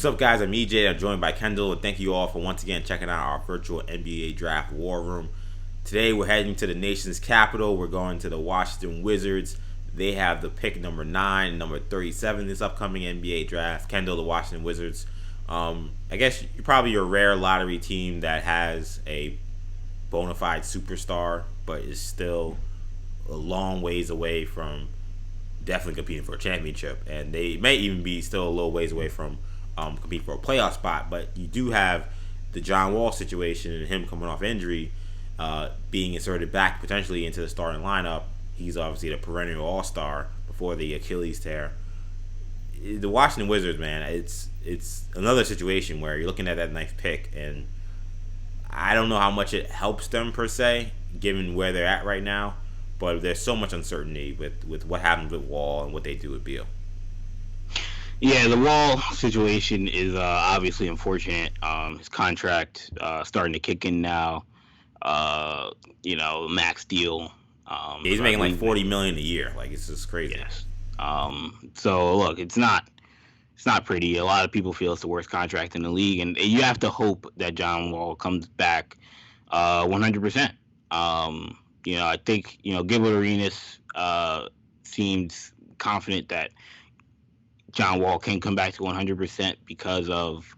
What's up, guys? I'm EJ. I'm joined by Kendall, and thank you all for once again checking out our virtual NBA Draft War Room. Today, we're heading to the nation's capital. We're going to the Washington Wizards. They have the pick number 9, number 37 this upcoming NBA Draft. Kendall, the Washington Wizards. I guess you're probably a rare lottery team that has a bona fide superstar, but is still a long ways away from definitely competing for a championship. And they may even be still a little ways away from compete for a playoff spot, but you do have the John Wall situation and him coming off injury, being inserted back potentially into the starting lineup. He's obviously the perennial all-star before the Achilles tear. The Washington Wizards, man, it's another situation where you're looking at that ninth pick, and I don't know how much it helps them per se, given where they're at right now, but there's so much uncertainty with what happens with Wall and what they do with Beal. Yeah, the Wall situation is obviously unfortunate. His contract starting to kick in now. Max deal. He's making like $40 million a year. Like, it's just crazy. Yes. So look, it's not pretty. A lot of people feel it's the worst contract in the league, and you have to hope that John Wall comes back 100%. I think Gilbert Arenas seems confident that John Wall can come back to 100% because of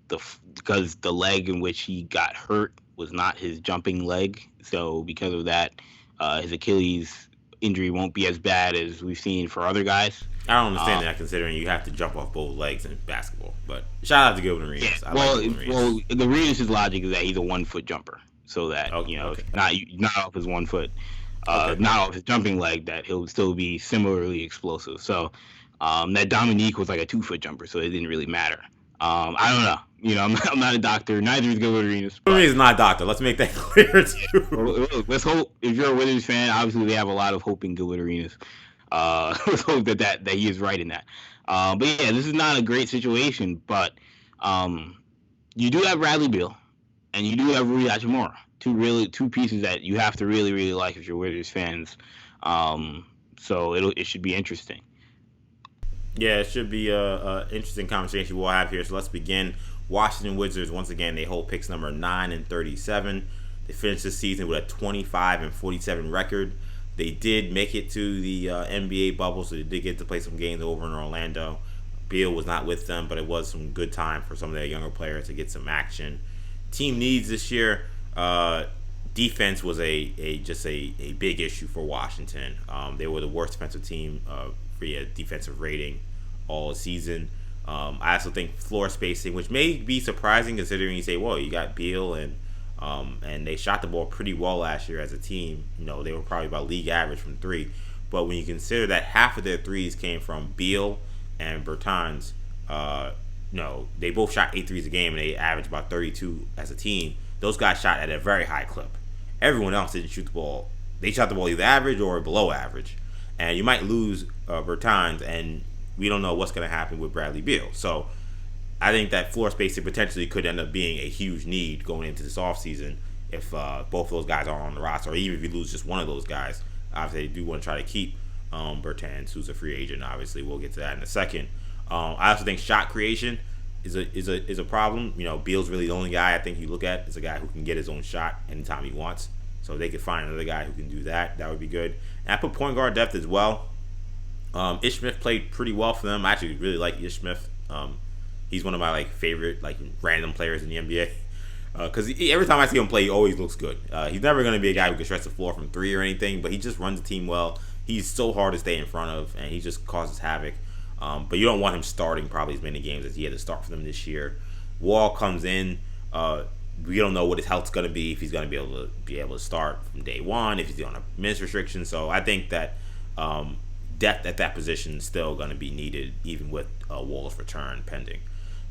because the leg in which he got hurt was not his jumping leg. So because of that, his Achilles injury won't be as bad as we've seen for other guys. I don't understand that, considering you have to jump off both legs in basketball. But shout out to Gilbert Arenas. Yeah, the Arenas' logic is that he's a 1 foot jumper, so that not off his 1 foot, not off his jumping leg, that he'll still be similarly explosive. So that Dominique was like a 2 foot jumper, so it didn't really matter. I don't know. I'm not a doctor. Neither is Gilbert Arenas. He's not a doctor. Let's make that clear too. Let's hope. If you're a Wizards fan, obviously they have a lot of hope in Gilbert Arenas. Let's hope that he is right in that. But yeah, this is not a great situation. But you do have Bradley Beal, and you do have Rui Hachimura. Two pieces that you have to really, really like if you're Wizards fans. So it should be interesting. Yeah, it should be a interesting conversation we'll have here. So let's begin. Washington Wizards, once again, they hold picks number 9 and 37. They finished the season with a 25 and 47 record. They did make it to the NBA bubble, so they did get to play some games over in Orlando. Beal was not with them, but it was some good time for some of their younger players to get some action. Team needs this year. Defense was a big issue for Washington. They were the worst defensive team for defensive rating all season. I also think floor spacing, which may be surprising considering you say, well, you got Beal and they shot the ball pretty well last year as a team. They were probably about league average from 3. But when you consider that half of their threes came from Beal and Bertans, they both shot 8 threes a game and they averaged about 32 as a team. Those guys shot at a very high clip. Everyone else didn't shoot the ball. They shot the ball either average or below average. And you might lose Bertans, and we don't know what's going to happen with Bradley Beal. So I think that floor spacing potentially could end up being a huge need going into this offseason if both those guys are on the roster, or even if you lose just one of those guys. Obviously, they do want to try to keep Bertans, who's a free agent. Obviously, we'll get to that in a second. I also think shot creation is a problem. Beal's really the only guy I think you look at is a guy who can get his own shot anytime he wants. So if they could find another guy who can do that, that would be good. And I put point guard depth as well. Ish Smith played pretty well for them. I actually really like Ish Smith. He's one of my favorite random players in the NBA. Because every time I see him play, he always looks good. He's never going to be a guy who can stretch the floor from 3 or anything, but he just runs the team well. He's so hard to stay in front of, and he just causes havoc. But you don't want him starting probably as many games as he had to start for them this year. Wall comes in. We don't know what his health's going to be, if he's going to be able to start from day one, if he's on a minutes restriction. So I think that depth at that position is still going to be needed, even with Wall's return pending.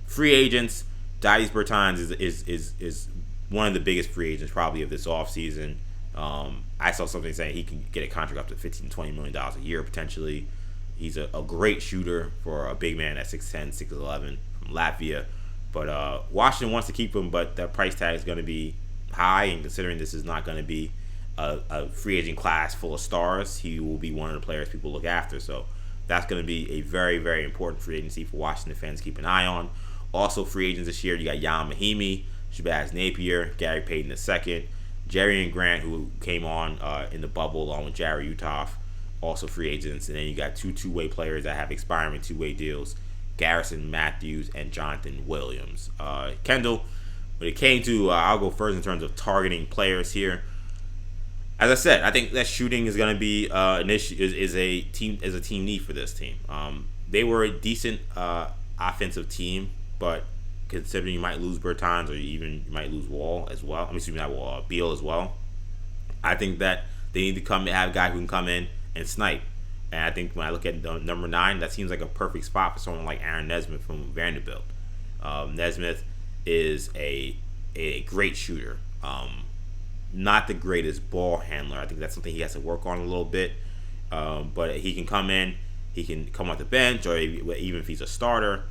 Free agents, Davis Bertans is one of the biggest free agents probably of this offseason. I saw something saying he can get a contract up to $15 to $20 million a year potentially. He's a great shooter for a big man at 6'10", 6'11", from Latvia. But Washington wants to keep him, but that price tag is going to be high, and considering this is not going to be a free agent class full of stars, he will be one of the players people look after. So that's going to be a very, very important free agency for Washington fans to keep an eye on. Also, free agents this year, you got Jan Mahimi, Shabazz Napier, Gary Payton II, Jerry and Grant, who came on in the bubble along with Jerry Utoff, also free agents. And then you got two-way players that have expiring two-way deals, Garrison Matthews and Jonathan Williams. Kendall, when it came to, I'll go first in terms of targeting players here. As I said, I think that shooting is going to be an issue. Is a team need for this team. They were a decent offensive team, but considering you might lose Bertans or even you might lose Wall as well. Not Wall, Beal as well. I think that they need to have a guy who can come in and snipe. And I think when I look at number 9, that seems like a perfect spot for someone like Aaron Nesmith from Vanderbilt. Nesmith is a great shooter. Not the greatest ball handler. I think that's something he has to work on a little bit. But he can come in. He can come off the bench, or even if he's a starter.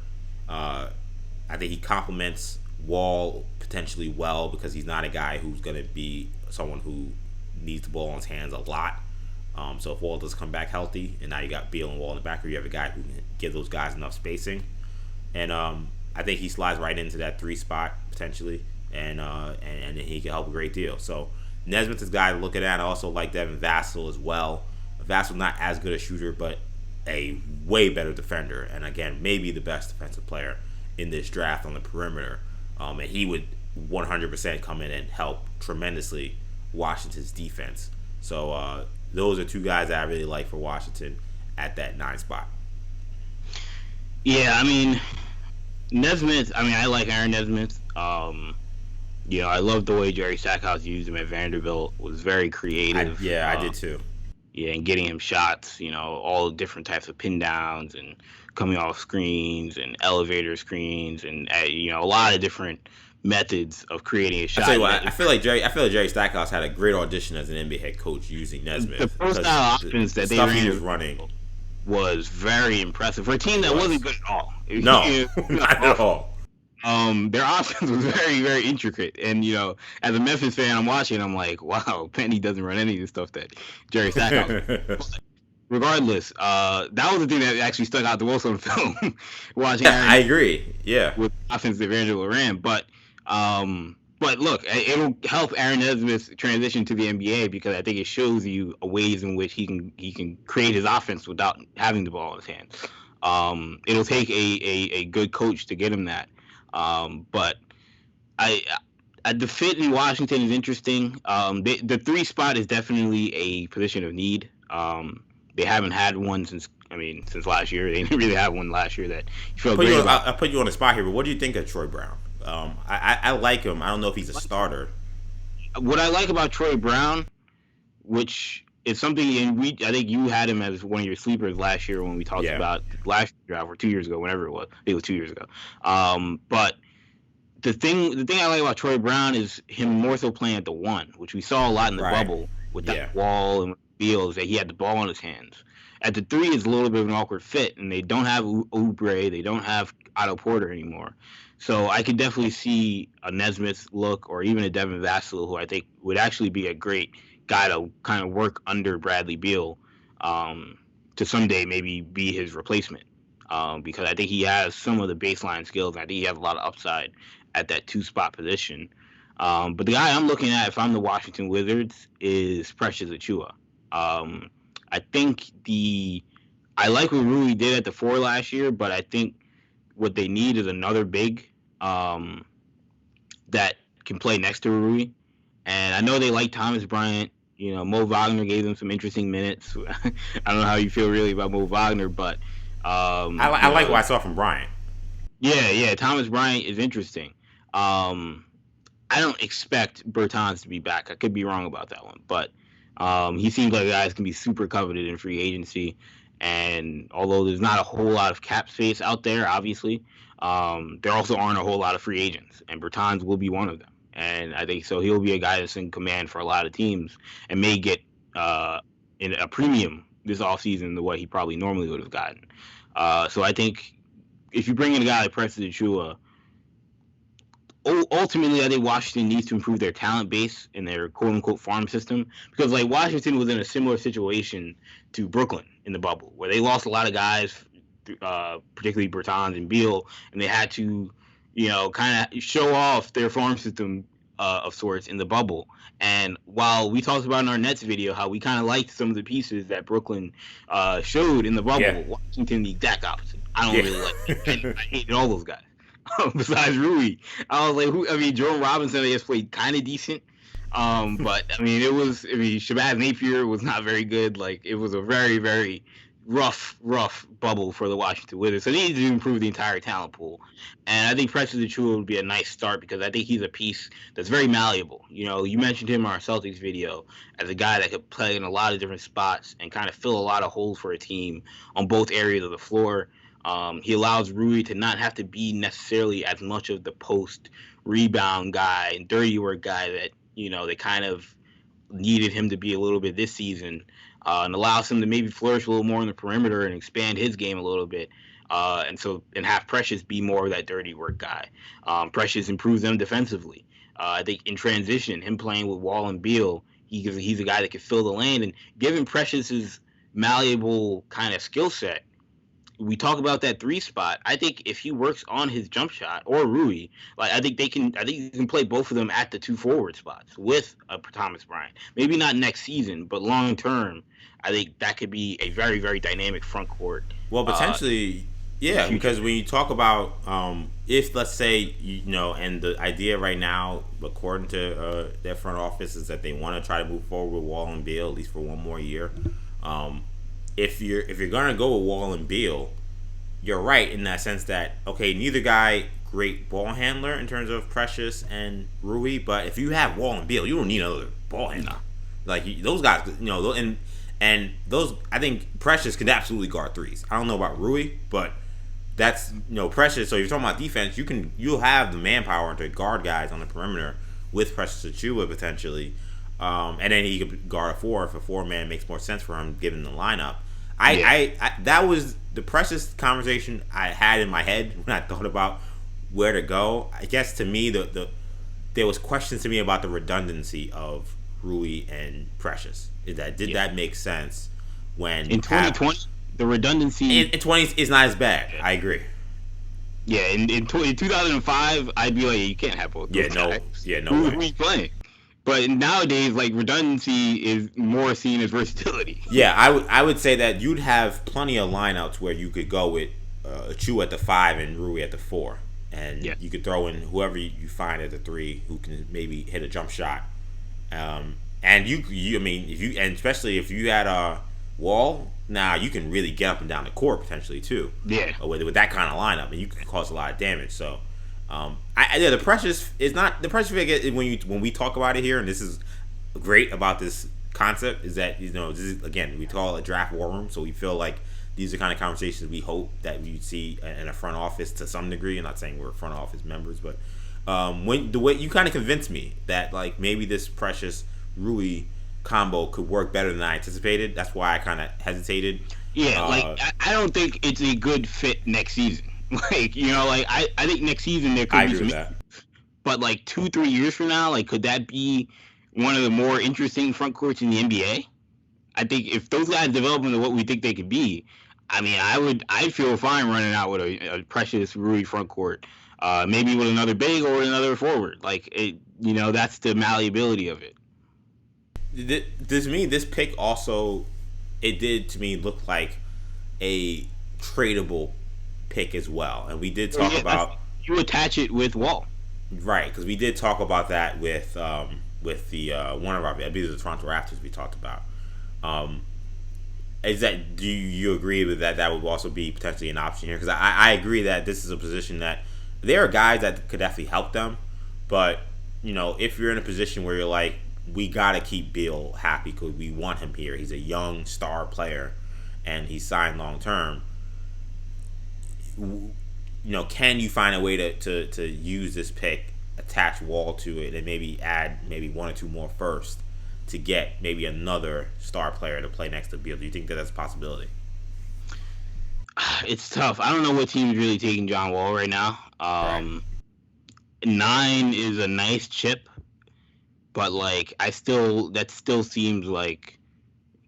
I think he complements Wall potentially well because he's not a guy who's going to be someone who needs the ball in his hands a lot. So if Wall does come back healthy, and now you got Beal and Wall in the back, or you have a guy who can give those guys enough spacing. And I think he slides right into that 3 spot potentially. And he can help a great deal. So Nesmith is a guy to look at. I also like Devin Vassell as well. Vassell's not as good a shooter, but a way better defender. And again, maybe the best defensive player in this draft on the perimeter. And he would 100% come in and help tremendously Washington's defense. So those are 2 guys that I really like for Washington at that 9 spot. Yeah, I mean, Nesmith, I like Aaron Nesmith. I love the way Jerry Stackhouse used him at Vanderbilt. Was very creative. I did too. Yeah, and getting him shots, all different types of pin downs and coming off screens and elevator screens and a lot of different methods of creating a shot. I tell you what, I feel like Jerry Stackhouse had a great audition as an NBA head coach using Nesmith. The pro style offense that they ran he was running was very impressive for a team that wasn't good at all. No, not at all. Their offense was very, very intricate. And, as a Memphis fan, I'm watching, I'm like, wow, Penny doesn't run any of the stuff that Jerry Stackhouse. Regardless, that was the thing that actually stuck out the most on film. Watching Aaron, I agree. Yeah. With offense that Vanderbilt ran. But look, it'll help Aaron Nesmith's transition to the NBA because I think it shows you ways in which he can create his offense without having the ball in his hands. It'll take a good coach to get him that. But the fit in Washington is interesting. The 3 spot is definitely a position of need. They haven't had one since last year. They didn't really have one last year that you felt great about. I'll put you on the spot here, but what do you think of Troy Brown? I like him. I don't know if he's a starter. What I like about Troy Brown, which is something, and I think you had him as one of your sleepers last year when we talked about last draft or 2 years ago, whenever it was. I think it was 2 years ago. But the thing I like about Troy Brown is him more so playing at the 1, which we saw a lot in the bubble with that Wall and Beal, is that he had the ball in his hands. At the 3 is a little bit of an awkward fit, and they don't have Oubre, they don't have Otto Porter anymore. So I could definitely see a Nesmith look, or even a Devin Vassell, who I think would actually be a great guy to kind of work under Bradley Beal to someday maybe be his replacement. Because I think he has some of the baseline skills. I think he has a lot of upside at that 2 spot position. But the guy I'm looking at, if I'm the Washington Wizards, is Precious Achiuwa. I think I like what Rui did at the 4 last year, but I think what they need is another big that can play next to Rui. And I know they like Thomas Bryant. Mo Wagner gave them some interesting minutes. I don't know how you feel really about Mo Wagner, but I like what I saw from Bryant. Yeah. Thomas Bryant is interesting. I don't expect Bertans to be back. I could be wrong about that one, but he seems like guys can be super coveted in free agency. And although there's not a whole lot of cap space out there, obviously, there also aren't a whole lot of free agents, and Bertans will be one of them. And I think so he'll be a guy that's in command for a lot of teams and may get in a premium this offseason the way he probably normally would have gotten. So I think if you bring in a guy like Precious Achiuwa, ultimately I think Washington needs to improve their talent base in their quote-unquote farm system, because like Washington was in a similar situation to Brooklyn in the bubble, where they lost a lot of guys, particularly Bertans and Beal, and they had to, kind of show off their farm system of sorts in the bubble. And while we talked about in our Nets video how we kind of liked some of the pieces that Brooklyn showed in the bubble, Yeah. Washington the exact opposite. I don't Yeah. really like it. I hated all those guys. Besides Rui, I was like, Jerome Robinson, I guess, played kind of decent. But Shabazz Napier was not very good. Like, it was a very, very rough bubble for the Washington Wizards. So they need to improve the entire talent pool. And I think Precious Achiuwa would be a nice start because I think he's a piece that's very malleable. You mentioned him in our Celtics video as a guy that could play in a lot of different spots and kind of fill a lot of holes for a team on both areas of the floor. He allows Rui to not have to be necessarily as much of the post rebound guy and dirty work guy that, they kind of needed him to be a little bit this season, and allows him to maybe flourish a little more on the perimeter and expand his game a little bit. And have Precious be more of that dirty work guy. Precious improves them defensively. I think in transition, him playing with Wall and Beal, he's a guy that can fill the lane. And given Precious's malleable kind of skill set, we talk about that 3 spot. I think if he works on his jump shot or Rui, I think you can play both of them at the 2 forward spots with Thomas Bryant. Maybe not next season, but long term, I think that could be a very, very dynamic front court. Well, potentially, yeah, because when you talk about if, let's say, and the idea right now, according to their front office, is that they want to try to move forward with Wall and Beal at least for one more year. If you're gonna go with Wall and Beal, you're right in that sense that, okay, neither guy great ball handler in terms of Precious and Rui, but if you have Wall and Beal, you don't need another ball handler. Like, those guys, and those, I think Precious could absolutely guard threes. I don't know about Rui, but that's Precious. So if you're talking about defense, you'll have the manpower to guard guys on the perimeter with Precious Achiuwa potentially, and then he could guard a 4 if a 4-man makes more sense for him given the lineup. I that was the Precious conversation I had in my head when I thought about where to go. I guess to me there was questions to me about the redundancy of Rui and Precious. Did that make sense when in 2020 the redundancy in 20 is not as bad. I agree. Yeah, in 2005 I'd be like, you can't have both. No way. Who's playing? But nowadays, redundancy is more seen as versatility. Yeah, I would say that you'd have plenty of lineouts where you could go with Achiuwa at the 5 and Rui at the 4, and you could throw in whoever you find at the 3 who can maybe hit a jump shot. And and especially if you had Wall, now you can really get up and down the court potentially too. Yeah, with that kind of lineup, and you can cause a lot of damage. So. The Precious is not the Precious figure when we talk about it here, and this is great about this concept is that this is, again, we call it a draft war room, so we feel like these are kind of conversations we hope that we see in a front office to some degree. I'm not saying we're front office members, but when the way you kind of convinced me that maybe this Precious Rui combo could work better than I anticipated. That's why I kind of hesitated. Yeah, I don't think it's a good fit next season. I think next season there could be some issues. But 2-3 years from now, could that be one of the more interesting front courts in the NBA? I think if those guys develop into what we think they could be, I'd feel fine running out with a Precious Rui front court, maybe with another big or another forward. That's the malleability of it. This pick also, it did to me look like a tradable pick as well, and we did talk about you attach it with Wall, right? Because we did talk about that with the one of our, I believe it was the Toronto Raptors we talked about. Do you agree with that? That would also be potentially an option here, because I agree that this is a position that there are guys that could definitely help them, but if you're in a position where you're like, we gotta keep Beal happy because we want him here. He's a young star player, and he's signed long term. Can you find a way to use this pick, attach Wall to it, and maybe add maybe 1 or 2 more first to get maybe another star player to play next to Beal? Do you think that that's a possibility? It's tough. I don't know what team is really taking John Wall right now. Right. 9 is a nice chip, but that still seems like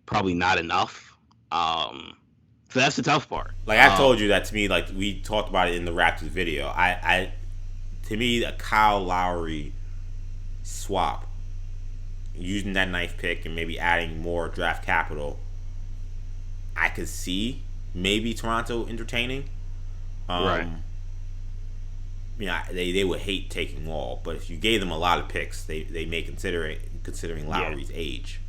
probably not enough. So that's the tough part. Like I told you that to me, like we talked about it in the Raptors video. To me, a Kyle Lowry swap, using that ninth pick and maybe adding more draft capital, I could see maybe Toronto entertaining. Right. They would hate taking Wall, but if you gave them a lot of picks, they may consider it, considering Lowry's age.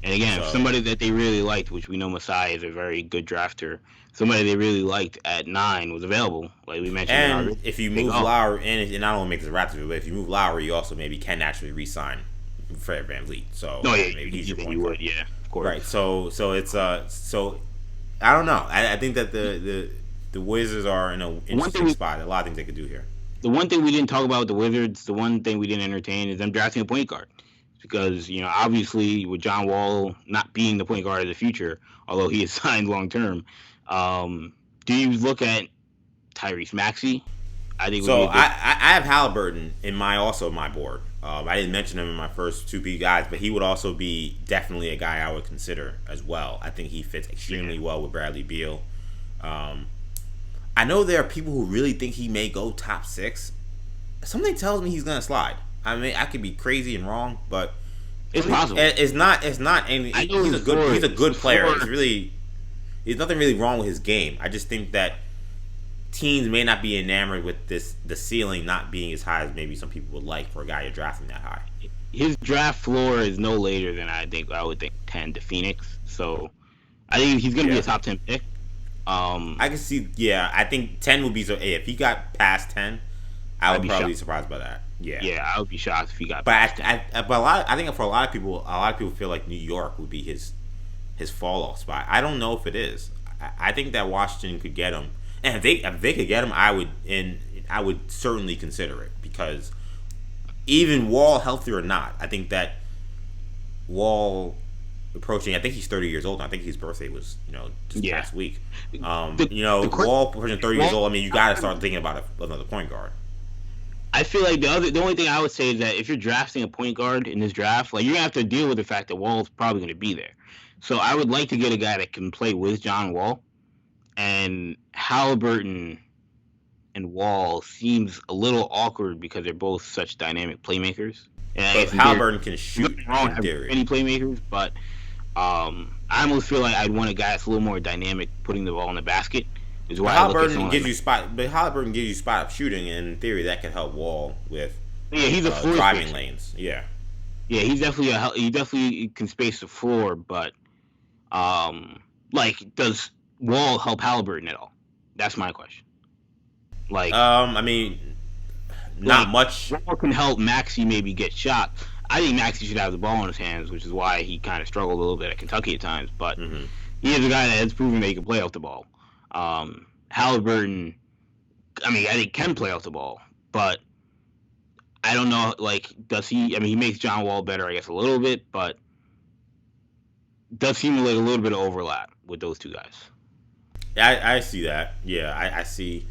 And again, if somebody that they really liked, which we know Masai is a very good drafter, somebody they really liked at 9 was available, like we mentioned. And if you move Lowry, and not only makes the Raptors, but if you move Lowry, you also maybe can actually re-sign Fred VanVleet. So maybe he's your point guard. Yeah, of course. Right. So it's so I don't know. I think that the Wizards are in an interesting spot. A lot of things they could do here. The one thing we didn't talk about with the Wizards, the one thing we didn't entertain is them drafting a point guard. Because, obviously with John Wall not being the point guard of the future, although he is signed long term, do you look at Tyrese Maxey? I think so. I have Halliburton in my board. I didn't mention him in my first 2B guys, but he would also be definitely a guy I would consider as well. I think he fits extremely well with Bradley Beal. I know there are people who really think he may go top 6. Something tells me he's gonna slide. I mean, I could be crazy and wrong, but it's possible. It's not. Any, he's a good player. There's nothing really wrong with his game. I just think that teams may not be enamored with the ceiling not being as high as maybe some people would like for a guy you're drafting that high. His draft floor is no later than I would think 10 to Phoenix. So I think he's going to be a top 10 pick. I can see. Yeah, I think 10 would be so. If he got past 10, I would probably be surprised by that. Yeah, I would be shocked if he got. But I think for a lot of people feel like New York would be his fall off spot. I don't know if it is. I think that Washington could get him, and if they could get him, I would certainly consider it, because even Wall, healthy or not, I think that Wall approaching. I think he's 30 years old. And I think his birthday was just last week. Wall approaching 30 years old. I mean, you got to start thinking about another point guard. I feel like the only thing I would say is that if you're drafting a point guard in this draft, like, you're gonna have to deal with the fact that Wall's probably gonna be there. So I would like to get a guy that can play with John Wall, and Halliburton and Wall seems a little awkward because they're both such dynamic playmakers. And Halliburton can shoot in theory. Any playmakers, but I almost feel like I'd want a guy that's a little more dynamic, putting the ball in the basket. Halliburton gives you spot up shooting, and in theory that can help Wall with he's a driving lanes. Yeah, he's definitely he definitely can space the floor, but does Wall help Halliburton at all? That's my question. I mean, not much. Wall can help Maxey maybe get shot. I think Maxey should have the ball in his hands, which is why he kind of struggled a little bit at Kentucky at times. But he is a guy that has proven that he can play off the ball. Halliburton, I think can play off the ball, but I don't know. Does he? I mean, he makes John Wall better, I guess, a little bit, but does seem like a little bit of overlap with those two guys. I see that. Yeah, I see.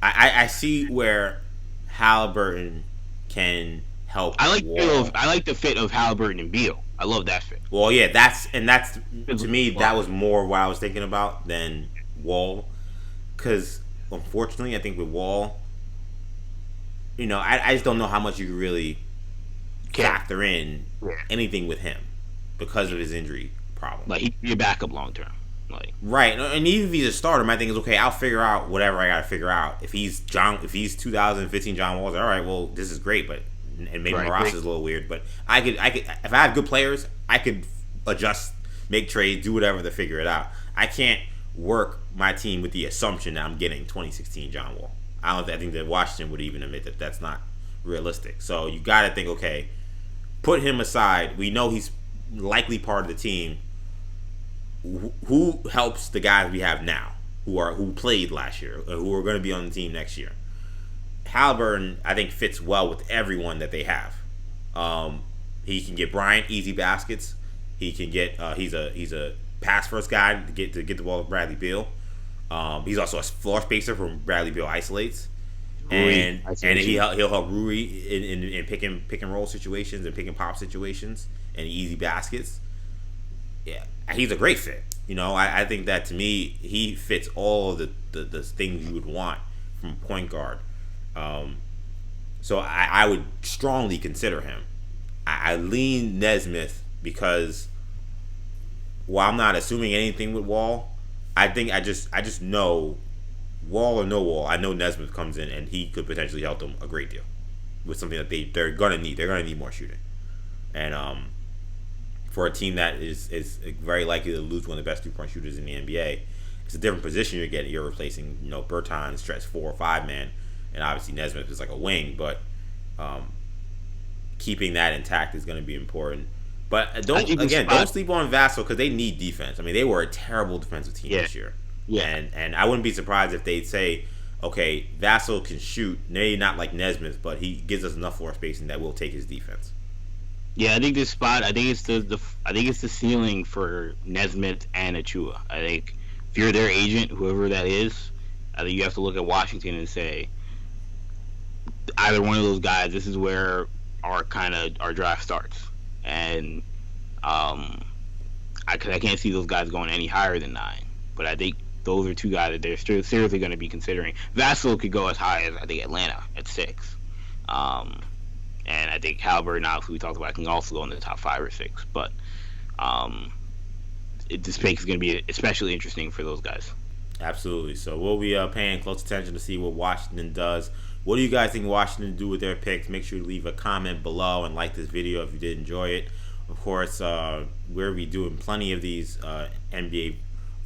I see where Halliburton can help. I like the fit of Halliburton and Beal. I love that fit. Well, yeah, that's to me that was more what I was thinking about than Wall, because unfortunately I think with Wall, I just don't know how much you can really factor in anything with him because of his injury problem. Like, he could be a backup long term. Right, and even if he's a starter, my thing is, okay, I'll figure out whatever I gotta figure out. If he's 2015 John Wall, all right, well, this is great, but and maybe Ross is a little weird, but I could if I have good players, I could adjust, make trades, do whatever to figure it out. I can't work my team with the assumption that I'm getting 2016 John Wall. I think that Washington would even admit that that's not realistic. So you got to think, okay, put him aside. We know he's likely part of the team. Who helps the guys we have now, who played last year, or who are going to be on the team next year? Halliburton, I think, fits well with everyone that they have. He can get Bryant easy baskets. He can get he's a pass first guy to get the ball with Bradley Beal. He's also a floor spacer from Bradley Beal isolates, and he'll help Rui in pick and roll situations and pick and pop situations and easy baskets. Yeah, he's a great fit. I think that to me he fits all the things you would want from a point guard. Um, so I would strongly consider him. I lean Nesmith because while I'm not assuming anything with Wall, I think I just know Wall or no Wall. I know Nesmith comes in and he could potentially help them a great deal with something that they're gonna need. They're gonna need more shooting, and for a team that is very likely to lose one of the best 3-point shooters in the NBA, it's a different position you're getting. You're replacing Bertans stretch 4 or 5 man, and obviously Nesmith is like a wing, but um, keeping that intact is going to be important. But don't sleep on Vassell because they need defense. I mean, they were a terrible defensive team this year, and I wouldn't be surprised if they'd say, okay, Vassell can shoot, maybe not like Nesmith, but he gives us enough floor spacing that we'll take his defense. Yeah, I think this spot. I think it's the ceiling for Nesmith and Achua. I think if you're their agent, whoever that is, I think you have to look at Washington and say, either one of those guys. This is where our draft starts, and I can't see those guys going any higher than 9. But I think those are two guys that they're seriously going to be considering. Vassell could go as high as I think Atlanta at 6. And I think Halliburton, obviously we talked about, can also go in the top 5 or 6. But this pick is going to be especially interesting for those guys. Absolutely. So we'll be paying close attention to see what Washington does. What do you guys think Washington do with their picks? Make sure you leave a comment below and like this video if you did enjoy it. Of course, we'll be doing plenty of these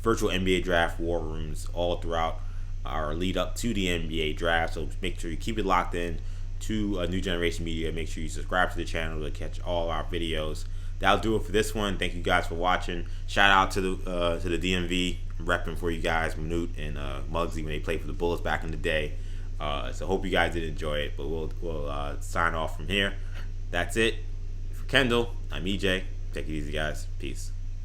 virtual NBA draft war rooms all throughout our lead up to the NBA draft. So make sure you keep it locked in to New Generation Media. Make sure you subscribe to the channel to catch all our videos. That'll do it for this one. Thank you guys for watching. Shout out to the DMV, repping for you guys, Manute and Muggsy when they played for the Bullets back in the day. So hope you guys did enjoy it. But we'll sign off from here. That's it. For Kendall, I'm EJ. Take it easy, guys. Peace.